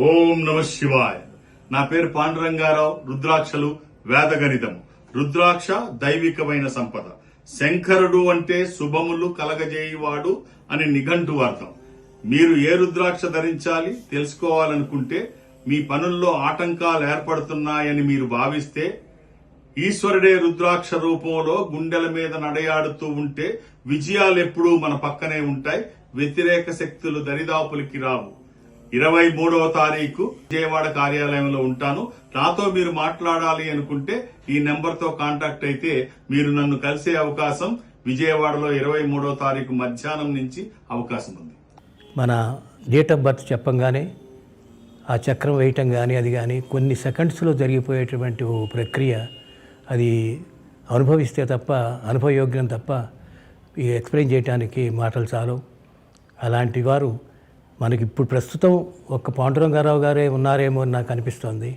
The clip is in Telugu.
ఓం నమ శివాయ. నా పేరు పాండురంగారావు. రుద్రాక్షలు వేదగణితము. రుద్రాక్ష దైవికమైన సంపద. శంకరుడు అంటే శుభములు కలగజేయువాడు అని నిఘంటువు అర్థం. మీరు ఏ రుద్రాక్ష ధరించాలి తెలుసుకోవాలనుకుంటే, మీ పనుల్లో ఆటంకాలు ఏర్పడుతున్నాయని మీరు భావిస్తే, ఈశ్వరుడే రుద్రాక్ష రూపంలో గుండెల మీద నడయాడుతూ ఉంటే విజయాలు ఎప్పుడూ మన పక్కనే ఉంటాయి. వ్యతిరేక శక్తులు దరిదాపులకి రావు. 23వ తారీఖు విజయవాడ కార్యాలయంలో ఉంటాను. నాతో మీరు మాట్లాడాలి అనుకుంటే ఈ నెంబర్తో కాంటాక్ట్ అయితే మీరు నన్ను కలిసే అవకాశం విజయవాడలో 23వ తారీఖు మధ్యాహ్నం నుంచి అవకాశం ఉంది. మన డేట్ ఆఫ్ బర్త్ చెప్పంగానే ఆ చక్రం వేయటం కానీ అది కానీ కొన్ని సెకండ్స్లో జరిగిపోయేటువంటి ఓ ప్రక్రియ. అది అనుభవిస్తే తప్ప, అనుభవయోగ్యం తప్ప ఎక్స్ప్లెయిన్ చేయడానికి మాటలు చాలు. అలాంటి వారు మనకి ఇప్పుడు ప్రస్తుతం ఒక్క పాండురంగారావు గారే ఉన్నారేమో అని నాకు అనిపిస్తోంది.